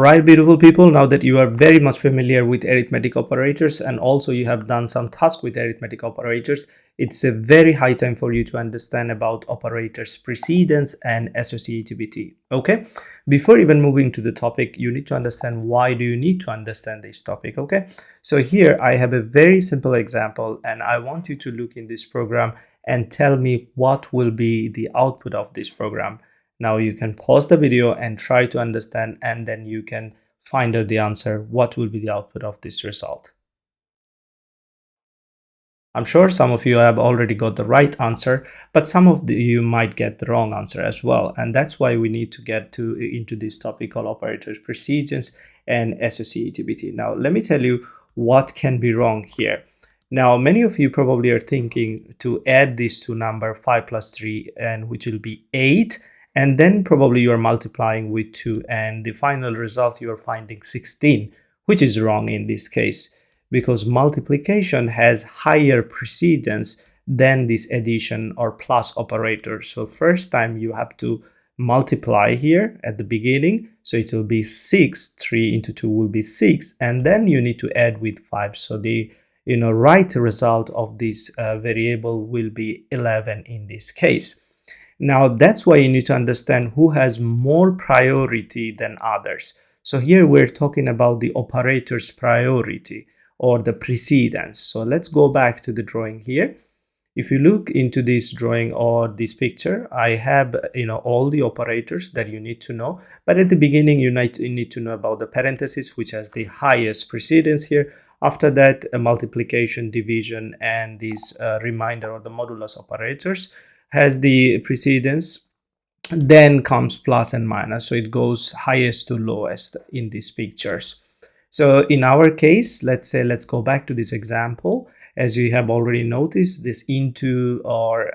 Right, beautiful people, now that you are very much familiar with arithmetic operators and also you have done some task with arithmetic operators, it's a very high time for you to understand about operators precedence and associativity. Okay, before even moving to the topic, you need to understand why do you need to understand this topic. Okay, so here I have a very simple example and I want you to look in this program and tell me what will be the output of this program. Now you can pause the video and try to understand, and then you can find out the answer. What will be the output of this result? I'm sure some of you have already got the right answer, but some of you might get the wrong answer as well. And that's why we need to get into this topic called operators precedence and associativity. Now, let me tell you what can be wrong here. Now, many of you probably are thinking to add this to number 5 plus 3, and which will be 8. And then probably you are multiplying with 2, and the final result you are finding 16, which is wrong in this case, because multiplication has higher precedence than this addition or plus operator. So first time you have to multiply here at the beginning, so it will be 6, 3 into 2 will be 6, and then you need to add with 5. So the right result of this variable will be 11 in this case. Now that's why you need to understand who has more priority than others. So here we're talking about the operator's priority or the precedence. So let's go back to the drawing here. If you look into this drawing or this picture, I have all the operators that you need to know. But at the beginning, you need to know about the parenthesis, which has the highest precedence here. After that, multiplication, division, and this remainder or the modulus operators has the precedence. Then comes plus and minus, so it goes highest to lowest in these pictures. So in our case, let's go back to this example. As you have already noticed, this into or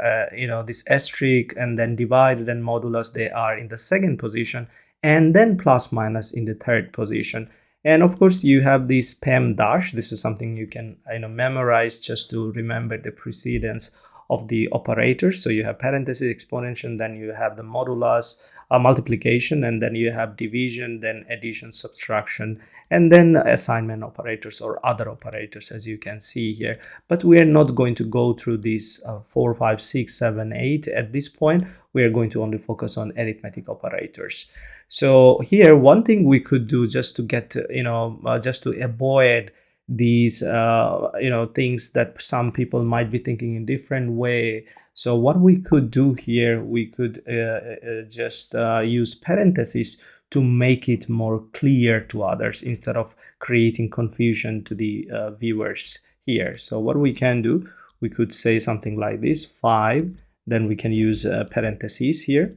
this asterisk and then divided and modulus, they are in the second position, and then plus minus in the third position. And of course you have this pem dash. This is something you can memorize just to remember the precedence of the operators. So you have parenthesis, exponential, then you have the modulus, multiplication, and then you have division, then addition, subtraction, and then assignment operators or other operators, as you can see here. But we are not going to go through these 4, 5, 6, 7, 8 at this point. We are going to only focus on arithmetic operators. So here, one thing we could do just to get just to avoid these things that some people might be thinking in different way. So what we could do here, we could just use parentheses to make it more clear to others instead of creating confusion to the viewers here. So what we can do, we could say something like this: 5, then we can use parentheses here,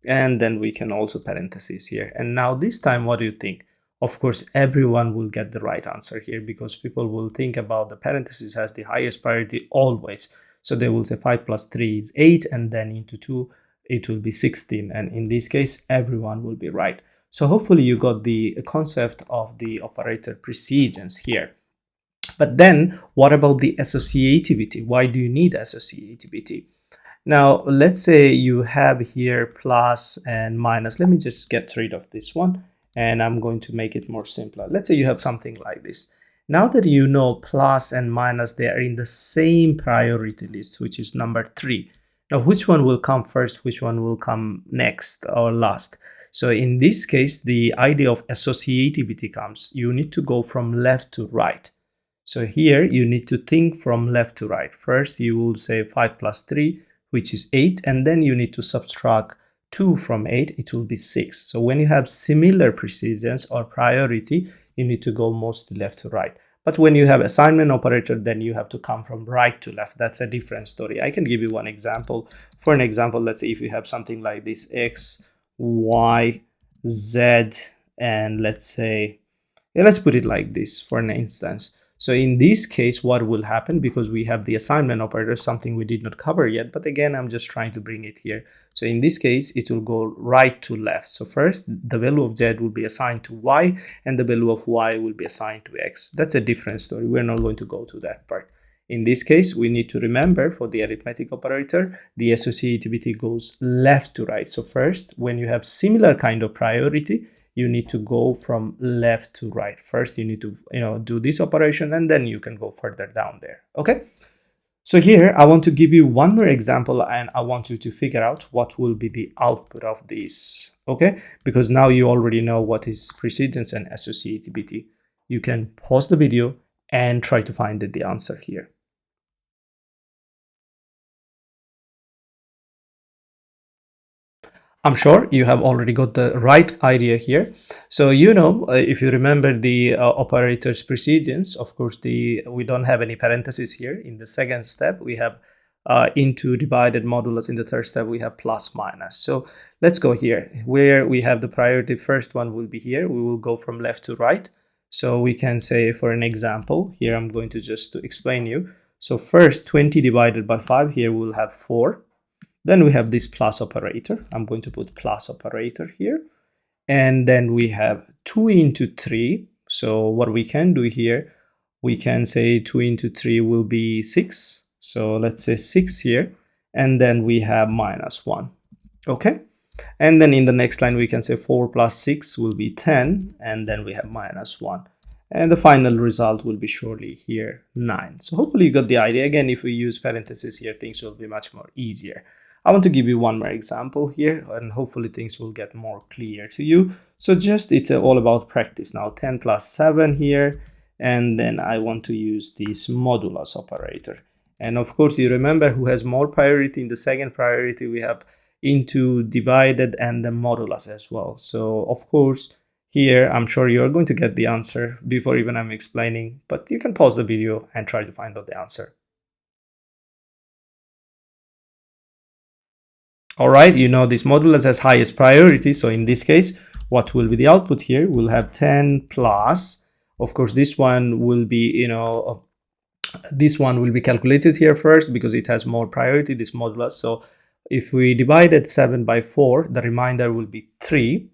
and then we can also parentheses here. And now this time, what do you think? Of course, everyone will get the right answer here, because people will think about the parentheses as the highest priority always. So they will say 5 plus 3 is 8, and then into 2 it will be 16. And in this case, everyone will be right. So hopefully you got the concept of the operator precedence here. But then what about the associativity? Why do you need associativity? Now, let's say you have here plus and minus. Let me just get rid of this one, and I'm going to make it more simpler. Let's say you have something like this. Now that you know plus and minus, they are in the same priority list, which is number 3. Now, which one will come first? Which one will come next or last? So in this case, the idea of associativity comes. You need to go from left to right. So here you need to think from left to right. First, you will say 5 plus 3, which is 8, and then you need to subtract 2 from 8, it will be 6. So when you have similar precedence or priority, you need to go mostly left to right. But when you have assignment operator, then you have to come from right to left. That's a different story. I can give you one example. For an example, let's say if you have something like this: x, y, z, and let's say, let's put it like this for an instance. So in this case, what will happen, because we have the assignment operator, something we did not cover yet, but again, I'm just trying to bring it here. So in this case, it will go right to left. So first, the value of z will be assigned to y, and the value of y will be assigned to x. That's a different story. We're not going to go to that part. In this case, we need to remember for the arithmetic operator, the associativity goes left to right. So first, when you have similar kind of priority, you need to go from left to right. First, you need to do this operation, and then you can go further down there. Okay. So here I want to give you one more example, and I want you to figure out what will be the output of this. Okay, because now you already know what is precedence and associativity. You can pause the video and try to find the answer here. I'm sure you have already got the right idea here. So if you remember the operator's precedence, of course, we don't have any parentheses here. In the second step, we have into divided modulus. In the third step, we have plus minus. So let's go here. Where we have the priority, first one will be here. We will go from left to right. So we can say, for an example, here I'm going to just to explain you. So first, 20 divided by 5, here we'll have 4. Then we have this plus operator. I'm going to put plus operator here. And then we have 2 into 3. So what we can do here, we can say 2 into 3 will be 6. So let's say 6 here. And then we have minus 1. Okay. And then in the next line, we can say 4 plus 6 will be 10. And then we have minus 1. And the final result will be surely here 9. So hopefully you got the idea. Again, if we use parentheses here, things will be much more easier. I want to give you one more example here, and hopefully things will get more clear to you. So it's all about practice now. 10 plus 7 here, and then I want to use this modulus operator. And of course, you remember who has more priority. In the second priority, we have into divided and the modulus as well. So of course, here I'm sure you're going to get the answer before even I'm explaining, but you can pause the video and try to find out the answer. All right, this modulus has highest priority. So in this case, what will be the output here? We'll have 10 plus, of course, this one will be, this one will be calculated here first because it has more priority, this modulus. So if we divided 7 by 4, the remainder will be 3.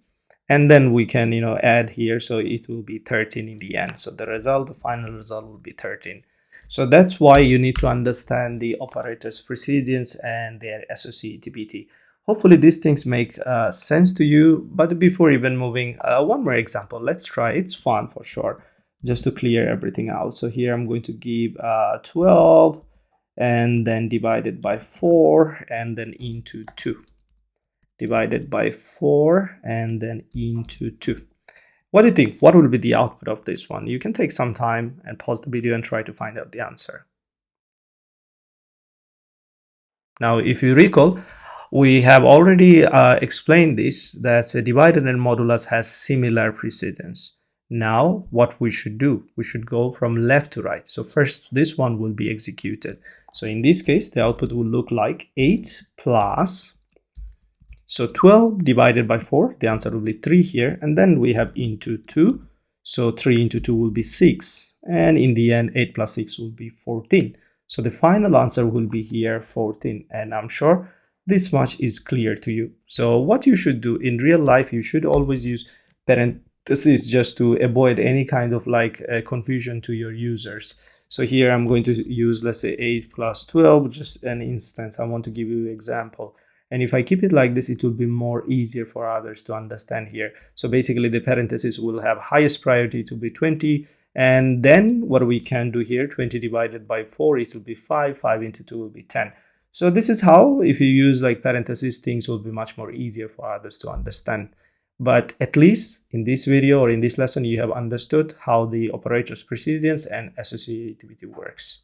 And then we can, add here. So it will be 13 in the end. So the final result will be 13. So that's why you need to understand the operator's precedence and their associativity. Hopefully these things make sense to you. But before even moving, one more example. Let's try. It's fun for sure, just to clear everything out. So here I'm going to give 12 and then divided by 4 and then into 2. Divided by 4 and then into 2. What do you think? What will be the output of this one? You can take some time and pause the video and try to find out the answer. Now, if you recall, we have already explained this, that a divided and modulus has similar precedence. Now, what we should do, we should go from left to right. So first, this one will be executed. So in this case, the output will look like 8 plus, so 12 divided by 4, the answer will be 3 here. And then we have into 2. So 3 into 2 will be 6. And in the end, 8 plus 6 will be 14. So the final answer will be here 14. And I'm sure this much is clear to you. So what you should do in real life, you should always use parentheses just to avoid any kind of confusion to your users. So here I'm going to use, let's say 8 plus 12, just an instance. I want to give you an example. And if I keep it like this, it will be more easier for others to understand here. So basically the parentheses will have highest priority to be 20. And then what we can do here, 20 divided by 4, it will be 5. 5 into 2 will be 10. So this is how, if you use parentheses, things will be much more easier for others to understand. But at least in this video or in this lesson, you have understood how the operator's precedence and associativity works.